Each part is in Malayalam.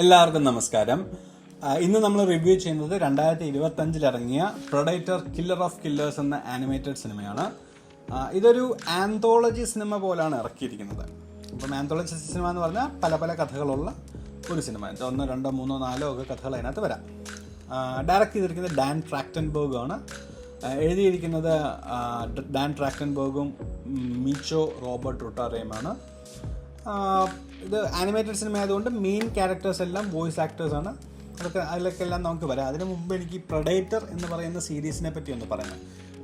എല്ലാവർക്കും നമസ്കാരം. ഇന്ന് നമ്മൾ റിവ്യൂ ചെയ്യുന്നത് 2025 ഇറങ്ങിയ പ്രൊഡേറ്റർ കില്ലർ ഓഫ് കില്ലേഴ്സ് എന്ന ആനിമേറ്റഡ് സിനിമയാണ്. ഇതൊരു ആന്തോളജി സിനിമ പോലാണ് ഇറക്കിയിരിക്കുന്നത്. അപ്പം ആന്തോളജി സിനിമ എന്ന് പറഞ്ഞാൽ പല പല കഥകളുള്ള ഒരു സിനിമ. 1, 2, 3, 4 ഒക്കെ കഥകൾ അതിനകത്ത് വരാം. ഡയറക്റ്റ് ചെയ്തിരിക്കുന്നത് ഡാൻ ട്രാക്ടൻബർഗ് ആണ്. എഴുതിയിരിക്കുന്നത് ഡാൻ ട്രാക്ടൻബർഗും മീച്ചോ റോബർട്ട് റുട്ടാറയുമാണ്. ഇത് ആനിമേറ്റഡ് സിനിമ ആയതുകൊണ്ട് മെയിൻ ക്യാരക്ടേഴ്സ് എല്ലാം വോയിസ് ആക്ടേഴ്സാണ്. അതിലൊക്കെ എല്ലാം നമുക്ക് വരാം. അതിന് മുമ്പ് എനിക്ക് പ്രൊഡേറ്റർ എന്ന് പറയുന്ന സീരീസിനെ പറ്റി ഒന്ന് പറയാം.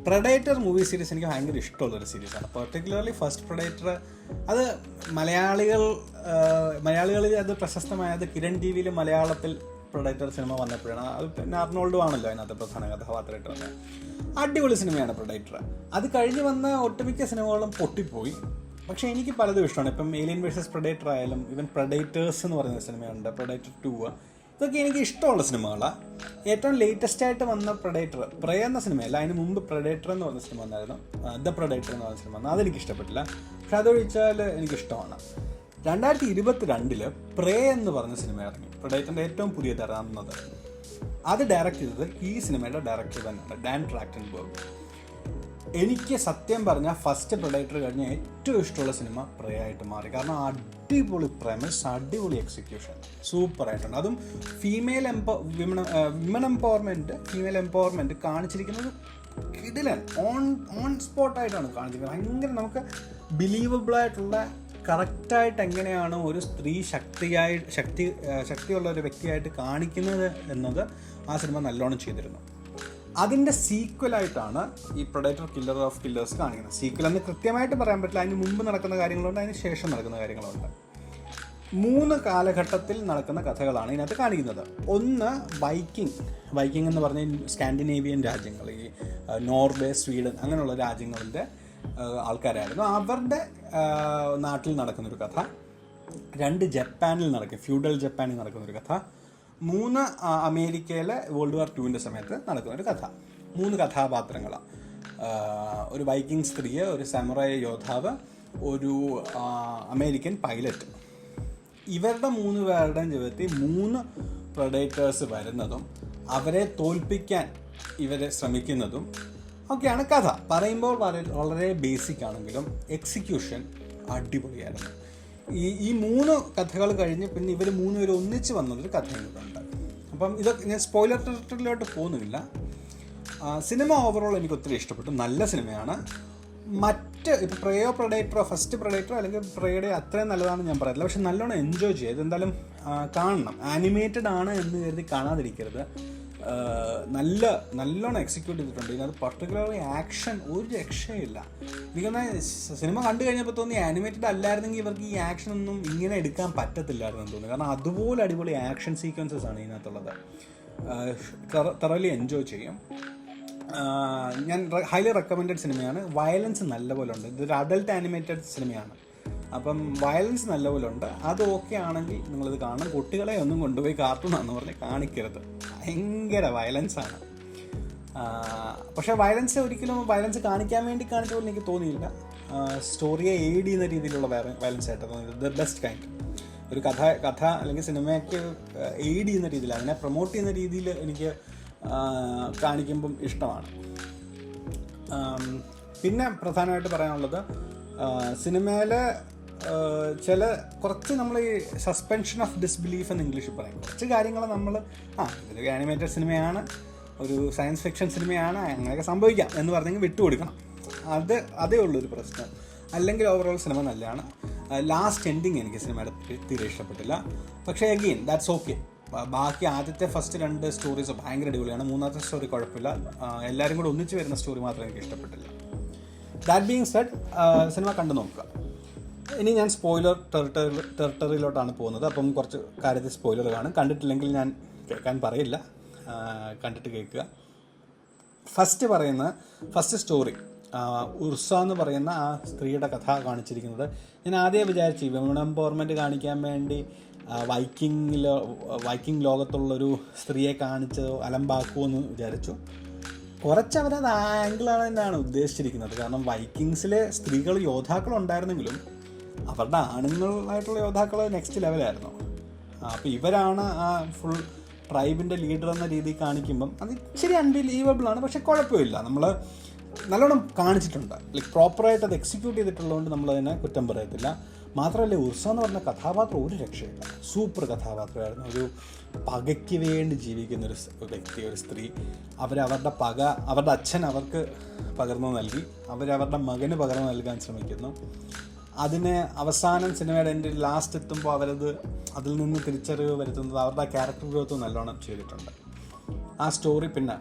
പ്രൊഡേറ്റർ മൂവി സീരീസ് എനിക്ക് ഭയങ്കര ഇഷ്ടമുള്ളൊരു സീരീസാണ്. പെർട്ടിക്കുലർലി ഫസ്റ്റ് പ്രൊഡേറ്റർ അത് മലയാളികളിൽ അത് പ്രശസ്തമായത് കിരൺ ടി വിയിൽ മലയാളത്തിൽ പ്രൊഡേറ്റർ സിനിമ വന്നപ്പോഴാണ്. അത് പിന്നെ അർണോൾഡ് ആണല്ലോ അതിനകത്ത് പ്രധാന കഥാപാത്രമായിട്ട് വന്നത്. അടിപൊളി സിനിമയാണ് പ്രൊഡേറ്റർ. അത് കഴിഞ്ഞ് വന്ന ഒട്ടുമിക്ക സിനിമകളും പൊട്ടിപ്പോയി. പക്ഷേ എനിക്ക് പലതും ഇഷ്ടമാണ്. ഇപ്പം ഏലിയൻ വേഴ്സസ് പ്രൊഡേറ്റർ ആയാലും ഈവൻ പ്രൊഡേറ്റേഴ്സ് എന്ന് പറയുന്ന സിനിമയുണ്ട്, പ്രൊഡേറ്റർ 2. ഇതൊക്കെ എനിക്ക് ഇഷ്ടമുള്ള സിനിമകളാണ്. ഏറ്റവും ലേറ്റസ്റ്റ് ആയിട്ട് വന്ന പ്രൊഡേറ്റർ പ്രേ എന്ന സിനിമയല്ല, അതിന് മുമ്പ് പ്രൊഡേറ്റർ എന്ന് പറഞ്ഞ സിനിമ വന്നായിരുന്നു, ദ പ്രൊഡേറ്റർ എന്ന് പറഞ്ഞ സിനിമ. അതെനിക്ക് ഇഷ്ടപ്പെട്ടില്ല. പക്ഷെ അതൊഴിച്ചാൽ എനിക്കിഷ്ടമാണ്. 2022 പ്രേ എന്ന് പറഞ്ഞ സിനിമ ഇറങ്ങി. പ്രൊഡേറ്ററിൻ്റെ ഏറ്റവും പുതിയ തരാവുന്നത്. അത് ഡയറക്റ്റ് ചെയ്തത് ഈ സിനിമയുടെ ഡയറക്ടർ തന്നെയാണ്, ഡാൻ ട്രാക്ടൻബർഗ്. എനിക്ക് സത്യം പറഞ്ഞാൽ ഫസ്റ്റ് പ്രൊഡേറ്റർ കഴിഞ്ഞ ഏറ്റവും ഇഷ്ടമുള്ള സിനിമ പ്രേ ആയിട്ട് മാറി. കാരണം അടിപൊളി പ്രമിസ്, അടിപൊളി എക്സിക്യൂഷൻ, സൂപ്പറായിട്ടുണ്ട്. അതും വിമൻ എംപവർമെൻറ്റ് കാണിച്ചിരിക്കുന്നത് കിടിലൻ, ഓൺ സ്പോട്ടായിട്ടാണ് കാണിച്ചിരിക്കുന്നത്. ഭയങ്കര നമുക്ക് ബിലീവബിളായിട്ടുള്ള കറക്റ്റായിട്ട് എങ്ങനെയാണ് ഒരു സ്ത്രീ ശക്തിയുള്ള ഒരു വ്യക്തിയായിട്ട് കാണിക്കുന്നത് എന്നത് ആ സിനിമ നല്ലോണം ചെയ്തിരുന്നു. അതിൻ്റെ സീക്വലായിട്ടാണ് ഈ പ്രൊഡേറ്റർ കില്ലർ ഓഫ് കില്ലേഴ്സ് കാണിക്കുന്നത്. സീക്വൽ എന്ന് കൃത്യമായിട്ട് പറയാൻ പറ്റില്ല. അതിന് മുമ്പ് നടക്കുന്ന കാര്യങ്ങളുണ്ട്, അതിന് ശേഷം നടക്കുന്ന കാര്യങ്ങളുണ്ട്. 3 കാലഘട്ടത്തിൽ നടക്കുന്ന കഥകളാണ് ഇതിനകത്ത് കാണിക്കുന്നത്. ഒന്ന് വൈക്കിംഗ് എന്ന് പറഞ്ഞ സ്കാൻഡിനേവിയൻ രാജ്യങ്ങൾ, ഈ നോർവേ, സ്വീഡൻ അങ്ങനെയുള്ള രാജ്യങ്ങളുടെ ആൾക്കാരായിരുന്നു. അവരുടെ നാട്ടിൽ നടക്കുന്നൊരു കഥ. 2 ഫ്യൂഡൽ ജപ്പാനിൽ നടക്കുന്നൊരു കഥ. 3 അമേരിക്കയിലെ വേൾഡ് വാർ 2 സമയത്ത് നടക്കുന്നൊരു കഥ. 3 കഥാപാത്രങ്ങളാണ്. ഒരു വൈക്കിംഗ് സ്ത്രീ, ഒരു സാമുറായി യോദ്ധാവ്, ഒരു അമേരിക്കൻ പൈലറ്റ്. ഇവരുടെ 3 പേരുടെയും ജീവിതത്തിൽ 3 പ്രൊഡേറ്റേഴ്സ് വരുന്നതും അവരെ തോൽപ്പിക്കാൻ ഇവരെ ശ്രമിക്കുന്നതും ഒക്കെയാണ് കഥ. പറയുമ്പോൾ വളരെ ബേസിക് ആണെങ്കിലും എക്സിക്യൂഷൻ അടിപൊളിയായിരുന്നു. ഈ 3 കഥകൾ കഴിഞ്ഞ് പിന്നെ ഇവർ 3 പേര് ഒന്നിച്ച് വന്നതൊരു കഥയുണ്ട്. അപ്പം ഇതൊക്കെ ഞാൻ സ്പോയിലർ ടെറിട്ടറിയിലോട്ട് പോകുന്നില്ല. സിനിമ ഓവറോൾ എനിക്ക് ഒത്തിരി ഇഷ്ടപ്പെട്ടു. നല്ല സിനിമയാണ്. ഇപ്പോൾ പ്രൊഡേറ്ററോ ഫസ്റ്റ് പ്രൊഡേറ്ററോ അല്ലെങ്കിൽ പ്രേയുടെ അത്രയും നല്ലതാണെന്ന് ഞാൻ പറയില്ല. പക്ഷെ നല്ലോണം എൻജോയ് ചെയ്ത് എന്തായാലും കാണണം. ആനിമേറ്റഡ് ആണ് എന്ന് കരുതി കാണാതിരിക്കരുത്. നല്ലോണം എക്സിക്യൂട്ട് ചെയ്തിട്ടുണ്ട്. ഇതിനകത്ത് പർട്ടിക്കുലർലി ആക്ഷൻ ഒരു രക്ഷയില്ല. എനിക്കൊന്ന് സിനിമ കണ്ടു കഴിഞ്ഞപ്പോൾ തോന്നി ആനിമേറ്റഡ് അല്ലായിരുന്നെങ്കിൽ ഇവർക്ക് ഈ ആക്ഷൻ ഒന്നും ഇങ്ങനെ എടുക്കാൻ പറ്റത്തില്ലായിരുന്നു എന്ന് തോന്നി. കാരണം അതുപോലെ അടിപൊളി ആക്ഷൻ സീക്വൻസസ് ആണ് ഇതിനകത്തുള്ളത്. തറലി എൻജോയ് ചെയ്യും. ഞാൻ ഹൈലി റെക്കമെൻഡഡ് സിനിമയാണ്. വയലൻസ് നല്ലപോലെ ഉണ്ട്. ഇതൊരു അഡൽട്ട് ആനിമേറ്റഡ് സിനിമയാണ്. അപ്പം വയലൻസ് നല്ലപോലെ ഉണ്ട്. അത് ഓക്കെ ആണെങ്കിൽ നിങ്ങളിത് കാണണം. കുട്ടികളെ ഒന്നും കൊണ്ടുപോയി കാർട്ടൂണാന്ന് പറഞ്ഞ് കാണിക്കരുത്. ഭയങ്കര വയലൻസാണ്. പക്ഷേ വയലൻസ് കാണിക്കാൻ വേണ്ടി കാണിച്ച പോലെ എനിക്ക് തോന്നിയില്ല. സ്റ്റോറിയെ എയ്ഡ് ചെയ്യുന്ന രീതിയിലുള്ള വയലൻസ് ആയിട്ട് തോന്നിയത്. The best kind. ഒരു കഥ അല്ലെങ്കിൽ സിനിമയ്ക്ക് എയ്ഡ് ചെയ്യുന്ന രീതിയിൽ, അതിനെ പ്രൊമോട്ട് ചെയ്യുന്ന രീതിയിൽ എനിക്ക് കാണിക്കുമ്പം ഇഷ്ടമാണ്. പിന്നെ പ്രധാനമായിട്ട് പറയാനുള്ളത്, സിനിമയിലെ കുറച്ച് നമ്മൾ ഈ സസ്പെൻഷൻ ഓഫ് ഡിസ്ബിലീഫ് എന്ന് ഇംഗ്ലീഷിൽ പറയും. കുറച്ച് കാര്യങ്ങൾ നമ്മൾ ഇതൊരു ആനിമേറ്റഡ് സിനിമയാണ്, ഒരു സയൻസ് ഫിക്ഷൻ സിനിമയാണ്, അങ്ങനെയൊക്കെ സംഭവിക്കാം എന്ന് പറഞ്ഞെങ്കിൽ വിട്ടുകൊടുക്കണം. അതേ ഉള്ളൊരു പ്രശ്നം. അല്ലെങ്കിൽ ഓവറോൾ സിനിമ നല്ലതാണ്. ലാസ്റ്റ് എൻഡിങ് എനിക്ക് സിനിമയുടെ തീരെ ഇഷ്ടപ്പെട്ടില്ല. പക്ഷേ അഗെയിൻ ദാറ്റ്സ് ഓക്കെ. ബാക്കി ആദ്യത്തെ ഫസ്റ്റ് 2 സ്റ്റോറീസ് ഭയങ്കര അടിപൊളിയാണ്. 3ാമത്തെ സ്റ്റോറി കുഴപ്പമില്ല. എല്ലാവരും കൂടെ ഒന്നിച്ച് വരുന്ന സ്റ്റോറി മാത്രമേ എനിക്ക് ഇഷ്ടപ്പെട്ടില്ല. ദാറ്റ് ബീയിങ് സെഡ്, സിനിമ കണ്ടു നോക്കുക. ഇനി ഞാൻ സ്പോയിലർ ടെറിട്ടറിയിലോട്ടാണ് പോകുന്നത്. അപ്പം കുറച്ച് കാര്യത്തിൽ സ്പോയിലർ കാണും. കണ്ടിട്ടില്ലെങ്കിൽ ഞാൻ കേൾക്കാൻ പറയില്ല, കണ്ടിട്ട് കേൾക്കുക. ഫസ്റ്റ് സ്റ്റോറി ഉർസ എന്ന് പറയുന്ന ആ സ്ത്രീയുടെ കഥ കാണിച്ചിരിക്കുന്നത്. ഞാൻ ആദ്യം വിചാരിച്ചു വിമൺ എംപവർമെൻറ്റ് കാണിക്കാൻ വേണ്ടി വൈക്കിംഗ് ലോകത്തുള്ളൊരു സ്ത്രീയെ കാണിച്ച് അലമ്പാക്കുമോ എന്ന് വിചാരിച്ചു. കുറച്ചവരത് ആ ആംഗിളാണ് തന്നെയാണ് ഉദ്ദേശിച്ചിരിക്കുന്നത്. കാരണം വൈക്കിങ്സിലെ സ്ത്രീകൾ യോദ്ധാക്കളുണ്ടായിരുന്നെങ്കിലും അവരുടെ ആണുങ്ങളായിട്ടുള്ള യോദ്ധാക്കൾ നെക്സ്റ്റ് ലെവലായിരുന്നു. അപ്പോൾ ഇവരാണ് ആ ഫുൾ ട്രൈബിൻ്റെ ലീഡർ എന്ന രീതിയിൽ കാണിക്കുമ്പം അത് ഇച്ചിരി അൺബിലീവബിൾ ആണ്. പക്ഷെ കുഴപ്പമില്ല, നമ്മൾ നല്ലോണം കാണിച്ചിട്ടുണ്ട്. ലൈക്ക് പ്രോപ്പറായിട്ട് അത് എക്സിക്യൂട്ട് ചെയ്തിട്ടുള്ളതുകൊണ്ട് നമ്മളതിനെ കുറ്റം പറയത്തില്ല. മാത്രമല്ല ഉർസ എന്ന് പറഞ്ഞ കഥാപാത്രം ഒരു രക്ഷയില്ല, സൂപ്പർ കഥാപാത്രമായിരുന്നു. ഒരു പകയ്ക്ക് വേണ്ടി ജീവിക്കുന്നൊരു വ്യക്തി, ഒരു സ്ത്രീ. അവരവരുടെ പക അവരുടെ അച്ഛൻ അവർക്ക് പകർന്നു നൽകി, അവരവരുടെ മകന് പകർന്നു നൽകാൻ ശ്രമിക്കുന്നു. അതിന് അവസാനം സിനിമയുടെ എൻ്റെ ലാസ്റ്റ് എത്തുമ്പോൾ അതിൽ നിന്ന് തിരിച്ചറിവ് വരുത്തുന്നത് അവരുടെ ക്യാരക്ടർ ഗ്രോത്ത് നല്ലോണം ചെയ്തിട്ടുണ്ട്. ആ സ്റ്റോറി പിന്നെ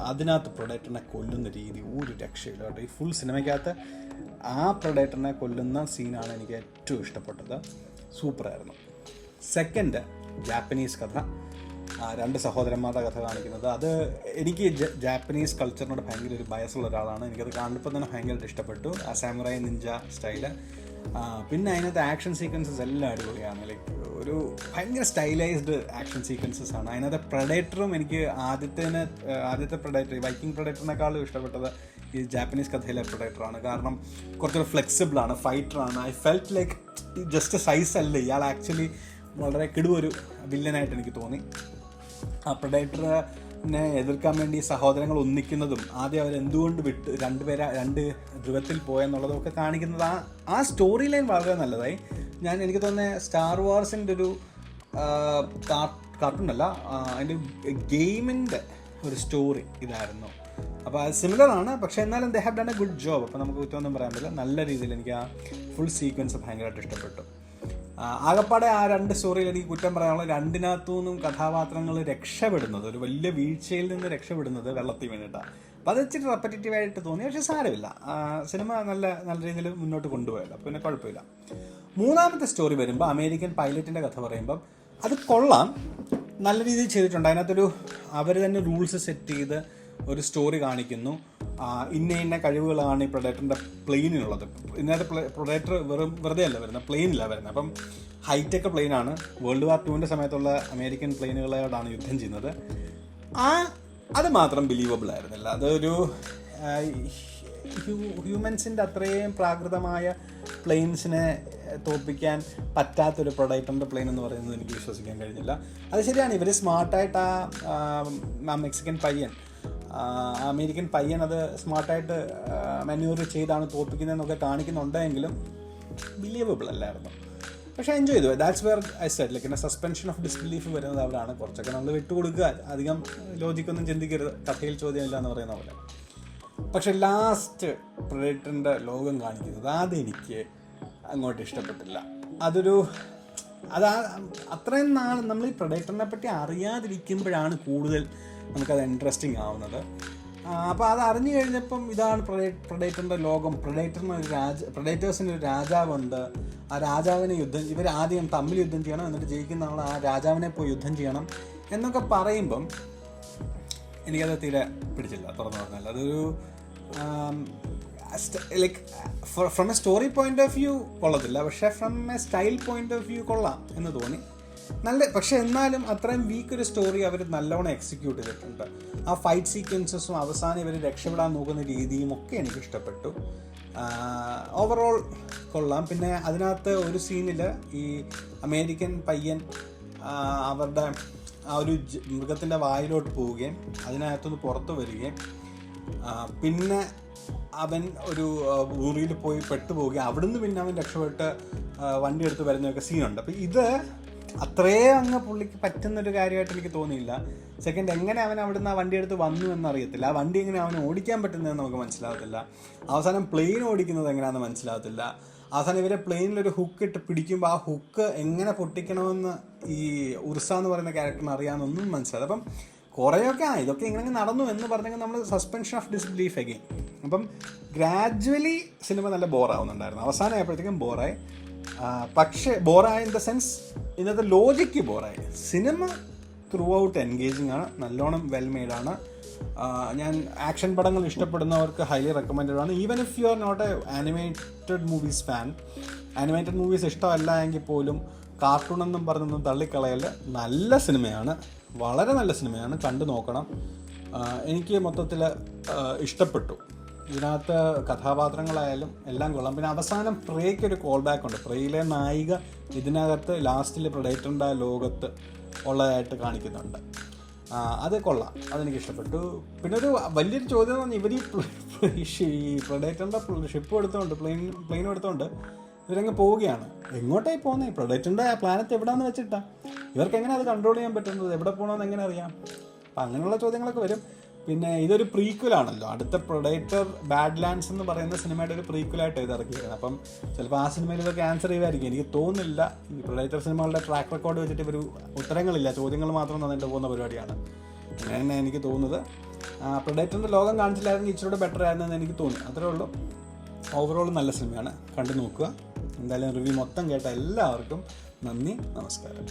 അതിനകത്ത് പ്രൊഡേറ്ററിനെ കൊല്ലുന്ന രീതി ഒരു രക്ഷയില്ല കേട്ടോ. ഈ ഫുൾ സിനിമയ്ക്കകത്ത് ആ പ്രൊഡേറ്ററിനെ കൊല്ലുന്ന സീനാണ് എനിക്ക് ഏറ്റവും ഇഷ്ടപ്പെട്ടത്. സൂപ്പറായിരുന്നു. സെക്കൻഡ്, ജാപ്പനീസ് കഥ, രണ്ട് സഹോദരന്മാരുടെ കഥ കാണിക്കുന്നത്. അത് എനിക്ക് ജാപ്പനീസ് കൾച്ചറിനോട് ഭയങ്കര ഒരു ബയസുള്ള ഒരാളാണ്. എനിക്കത് കാണുമ്പോൾ തന്നെ ഭയങ്കരമായിട്ട് ഇഷ്ടപ്പെട്ടു, ആ സാമുറായി നിഞ്ച സ്റ്റൈല്. പിന്നെ അതിനകത്ത് ആക്ഷൻ സീക്വൻസസ് എല്ലാം അടിപൊളിയാണ്. ലൈക്ക് ഒരു ഭയങ്കര സ്റ്റൈലൈസ്ഡ് ആക്ഷൻ സീക്വൻസസ് ആണ്. അതിനകത്ത് പ്രൊഡേറ്ററും എനിക്ക് ആദ്യത്തെ പ്രൊഡേറ്റർ, വൈക്കിംഗ് പ്രൊഡേറ്ററിനേക്കാളും ഇഷ്ടപ്പെട്ടത് ഈ ജാപ്പനീസ് കഥയിലെ പ്രൊഡേറ്ററാണ്. കാരണം കുറച്ചൊരു ഫ്ലെക്സിബിളാണ്, ഫൈറ്ററാണ്. I felt like just size അല്ല, ഇയാൾ ആക്ച്വലി വളരെ കിടുവൊരു വില്ലനായിട്ട് എനിക്ക് തോന്നി. ആ പ്രൊഡേറ്ററിനെ എതിർക്കാൻ വേണ്ടി സഹോദരങ്ങൾ ഒന്നിക്കുന്നതും ആദ്യം അവരെന്തുകൊണ്ട് രണ്ട് ധ്രുവത്തിൽ പോയെന്നുള്ളതൊക്കെ കാണിക്കുന്നത് ആ സ്റ്റോറി ലൈൻ വളരെ നല്ലതായി. എനിക്ക് തോന്നുന്നത് സ്റ്റാർ വാർസിൻ്റെ ഒരു കാർട്ടൂണല്ല, അതിൻ്റെ ഗെയിമിൻ്റെ ഒരു സ്റ്റോറി ഇതായിരുന്നു. അപ്പോൾ അത് സിമിലറാണ്, പക്ഷേ എന്നാലും they have done A good job. അപ്പോൾ നമുക്ക് കുറ്റമൊന്നും പറയാൻ പറ്റില്ല. നല്ല രീതിയിൽ എനിക്ക് ആ ഫുൾ സീക്വൻസ് ഭയങ്കരമായിട്ട് ഇഷ്ടപ്പെട്ടു. ആകപ്പാടെ ആ രണ്ട് സ്റ്റോറിയിൽ എനിക്ക് കുറ്റം പറയാനുള്ള, രണ്ടിനകത്തു നിന്നും കഥാപാത്രങ്ങൾ രക്ഷപ്പെടുന്നത്, ഒരു വലിയ വീഴ്ചയിൽ നിന്ന് രക്ഷപ്പെടുന്നത് വെള്ളത്തിൽ വീണിട്ടാണ്. അപ്പോൾ അത് ഇച്ചിരി റെപ്പറ്റേറ്റീവായിട്ട് തോന്നി. പക്ഷേ സാരമില്ല, സിനിമ നല്ല രീതിയിൽ മുന്നോട്ട് കൊണ്ടുപോയല്ലോ, അപ്പോൾ പിന്നെ കുഴപ്പമില്ല. മൂന്നാമത്തെ സ്റ്റോറി വരുമ്പോൾ അമേരിക്കൻ പൈലറ്റിൻ്റെ കഥ പറയുമ്പം അത് കൊള്ളാം, നല്ല രീതിയിൽ ചെയ്തിട്ടുണ്ട്. അതിനകത്തൊരു അവർ തന്നെ റൂൾസ് സെറ്റ് ചെയ്ത് ഒരു സ്റ്റോറി കാണിക്കുന്നു. ഇന്ന കഴിവുകളാണ് ഈ പ്രൊഡേറ്ററിൻ്റെ പ്ലെയിനിനുള്ളത്. ഇന്നത്തെ പ്രൊഡേറ്റർ വെറുതെ അല്ല വരുന്നത്, പ്ലെയിനിലാണ് വരുന്നത്. അപ്പം ഹൈടെക് പ്ലെയിനാണ്. വേൾഡ് വാർ 2 സമയത്തുള്ള അമേരിക്കൻ പ്ലെയിനുകളോടാണ് യുദ്ധം ചെയ്യുന്നത്. അത് മാത്രം ബിലീവബിൾ ആയിരുന്നില്ല. അതൊരു ഹ്യൂമൻസിൻ്റെ അത്രയും പ്രാകൃതമായ പ്ലെയിൻസിനെ തോൽപ്പിക്കാൻ പറ്റാത്തൊരു പ്രൊഡേറ്ററിൻ്റെ പ്ലെയിൻ എന്ന് പറയുന്നത് എനിക്ക് വിശ്വസിക്കാൻ കഴിഞ്ഞില്ല. അത് ശരിയാണ്, ഇവർ സ്മാർട്ടായിട്ട് ആ മെക്സിക്കൻ പയ്യൻ, അമേരിക്കൻ പയ്യൻ അത് സ്മാർട്ടായിട്ട് മാന്യൂവർ ചെയ്താണ് തോൽപ്പിക്കുന്നതെന്നൊക്കെ കാണിക്കുന്നുണ്ടെങ്കിലും ബിലീവബിൾ അല്ലായിരുന്നു. പക്ഷേ എൻജോയ് ചെയ്തു. That's where I said like suspension of disbelief വരുന്നത് അവരാണ്. കുറച്ചൊക്കെ നമ്മൾ വിട്ടുകൊടുക്കുക, അധികം ലോജിക്കൊന്നും ചിന്തിക്കരുത്, കഥയിൽ ചോദ്യമില്ല എന്ന് പറയുന്ന പോലെ. പക്ഷെ ലാസ്റ്റ് പ്രൊഡേറ്ററിൻ്റെ ലോകം കാണിക്കുന്നത് അതെനിക്ക് അങ്ങോട്ട് ഇഷ്ടപ്പെട്ടില്ല. അത്രയും നാൾ നമ്മൾ ഈ പ്രൊഡേറ്ററിനെ പറ്റി അറിയാതിരിക്കുമ്പോഴാണ് കൂടുതൽ നമുക്കത് ഇൻട്രസ്റ്റിംഗ് ആവുന്നത്. അപ്പോൾ അത് അറിഞ്ഞു കഴിഞ്ഞപ്പം ഇതാണ് പ്രൊഡേറ്ററിൻ്റെ ലോകം. പ്രൊഡേറ്റേഴ്സിന് ഒരു രാജാവുണ്ട്. ആ രാജാവിനെ ഇവർ ആദ്യം തമ്മിൽ യുദ്ധം ചെയ്യണം, എന്നിട്ട് ജയിക്കുന്ന ആൾ ആ രാജാവിനെ പോയി യുദ്ധം ചെയ്യണം എന്നൊക്കെ പറയുമ്പം എനിക്കത് തീരെ പിടിച്ചില്ല, തുറന്നു പറഞ്ഞാൽ. അതൊരു like from A story point of view കൊള്ളത്തില്ല, പക്ഷേ from A style point of view കൊള്ളാം എന്ന് തോന്നി. പക്ഷെ എന്നാലും അത്രയും വീക്കൊരു സ്റ്റോറി അവർ നല്ലോണം എക്സിക്യൂട്ട് ചെയ്തിട്ടുണ്ട്. ആ ഫൈറ്റ് സീക്വൻസസും അവസാനം ഇവർ രക്ഷപ്പെടാൻ നോക്കുന്ന രീതിയും ഒക്കെ എനിക്ക് ഇഷ്ടപ്പെട്ടു. ഓവറോൾ കൊള്ളാം. പിന്നെ അതിനകത്ത് ഒരു സീനിൽ ഈ അമേരിക്കൻ പയ്യൻ അവരുടെ ആ ഒരു മൃഗത്തിൻ്റെ വായിലോട്ട് പോവുകയും അതിനകത്തുനിന്ന് പുറത്ത് വരികയും പിന്നെ അവൻ ഒരു മുറിയിൽ പോയി പെട്ടുപോവുകയും അവിടുന്ന് പിന്നെ അവൻ രക്ഷപ്പെട്ട് വണ്ടി എടുത്ത് വരുന്നതൊക്കെ സീനുണ്ട്. അപ്പോൾ ഇത് അത്രയും അങ്ങ് പുള്ളിക്ക് പറ്റുന്നൊരു കാര്യമായിട്ട് എനിക്ക് തോന്നിയില്ല. സെക്കൻഡ്, എങ്ങനെ അവൻ അവിടുന്ന് ആ വണ്ടി എടുത്ത് വന്നു എന്നറിയത്തില്ല. ആ വണ്ടി എങ്ങനെ അവന് ഓടിക്കാൻ പറ്റുന്നതെന്ന് നമുക്ക് മനസ്സിലാകത്തില്ല. അവസാനം പ്ലെയിൻ ഓടിക്കുന്നത് എങ്ങനെയാണെന്ന് മനസ്സിലാകത്തില്ല. അവസാനം ഇവരെ പ്ലെയിനിലൊരു ഹുക്ക് ഇട്ട് പിടിക്കുമ്പോൾ ആ ഹുക്ക് എങ്ങനെ പൊട്ടിക്കണമെന്ന് ഈ ഉർസ എന്ന് പറയുന്ന ക്യാരക്ടറിന് അറിയാമെന്നൊന്നും മനസ്സിലാകും. അപ്പം കുറേയൊക്കെ ഇതൊക്കെ ഇങ്ങനെ നടന്നു എന്ന് പറഞ്ഞെങ്കിൽ നമ്മൾ സസ്പെൻഷൻ ഓഫ് ഡിസ്ബിലീഫ് അഗെയിൻ. അപ്പം ഗ്രാജുവലി സിനിമ നല്ല ബോറാവുന്നുണ്ടായിരുന്നു. അവസാനം ആയപ്പോഴത്തേക്കും ബോറായി. പക്ഷേ ബോറായ ഇൻ ദ സെൻസ് ഇന്നത്തെ ലോജിക്ക് ബോറായി. സിനിമ ത്രൂ ഔട്ട് എൻഗേജിങ് ആണ്, നല്ലോണം വെൽ മെയ്ഡാണ്. ഞാൻ ആക്ഷൻ പടങ്ങൾ ഇഷ്ടപ്പെടുന്നവർക്ക് ഹൈലി റെക്കമെൻഡഡ് ആണ്. Even if you are not a animated movies fan, animated movies ഇഷ്ടമല്ല എങ്കിൽ പോലും കാർട്ടൂൺ എന്നും പറഞ്ഞൊന്നും തള്ളിക്കളയല്ല. നല്ല സിനിമയാണ്, വളരെ നല്ല സിനിമയാണ്, കണ്ടു നോക്കണം. എനിക്ക് മൊത്തത്തിൽ ഇഷ്ടപ്പെട്ടു. ഇതിനകത്ത് കഥാപാത്രങ്ങളായാലും എല്ലാം കൊള്ളാം. പിന്നെ അവസാനം പ്രേയ്ക്ക് ഒരു കോൾ ബാക്ക് ഉണ്ട്. പ്രേയിലെ നായിക ഇതിനകത്ത് ലാസ്റ്റിൽ പ്രൊഡേറ്ററിൻ്റെ ലോകത്ത് ഉള്ളതായിട്ട് കാണിക്കുന്നുണ്ട്. അത് കൊള്ളാം, അതെനിക്ക് ഇഷ്ടപ്പെട്ടു. പിന്നെ ഒരു വലിയൊരു ചോദ്യം എന്ന് പറഞ്ഞാൽ ഇവർ ഈ പ്രൊഡേറ്ററിൻ്റെ ഷിപ്പ് എടുത്തുകൊണ്ട് പ്ലെയിനും എടുത്തുകൊണ്ട് ഇവരങ്ങ് പോവുകയാണ്. എങ്ങോട്ടായി പോകുന്നത്? പ്രൊഡേറ്ററിൻ്റെ പ്ലാനറ്റ് എവിടെയാണെന്ന് വെച്ചിട്ടാ ഇവർക്ക് എങ്ങനെ അത് കൺട്രോൾ ചെയ്യാൻ പറ്റുന്നത്? എവിടെ പോകണമെന്ന് എങ്ങനെ അറിയാം? അപ്പം അങ്ങനെയുള്ള ചോദ്യങ്ങളൊക്കെ വരും. പിന്നെ ഇതൊരു പ്രീക്വലാണല്ലോ, അടുത്ത പ്രൊഡേറ്റർ ബാഡ് ലാൻഡ്സ് എന്ന് പറയുന്ന സിനിമയുടെ ഒരു പ്രീക്വലായിട്ട് ഇത് ഇറക്കിയിരിക്കുന്നത്. അപ്പം ചിലപ്പോൾ ആ സിനിമയിൽ ഇതൊക്കെ ആൻസർ ചെയ്തായിരിക്കും. എനിക്ക് തോന്നുന്നില്ല. ഈ പ്രൊഡേറ്റർ സിനിമകളുടെ ട്രാക്ക് റെക്കോർഡ് വെച്ചിട്ട് ഒരു ഉത്തരങ്ങളില്ല, ചോദ്യങ്ങൾ മാത്രം തന്നിട്ട് പോകുന്ന പരിപാടിയാണ്. അങ്ങനെ എനിക്ക് തോന്നുന്നത്. പ്രൊഡേറ്ററിൻ്റെ ലോകം കാണിച്ചില്ലായിരുന്നെങ്കിൽ ഇച്ചിരി ബെറ്റർ ആയിരുന്നെന്ന് എനിക്ക് തോന്നി. അത്രേ ഉള്ളൂ. ഓവറോൾ നല്ല സിനിമയാണ്, കണ്ടു നോക്കുക. എന്തായാലും റിവ്യൂ മൊത്തം കേട്ട എല്ലാവർക്കും നന്ദി, നമസ്കാരം.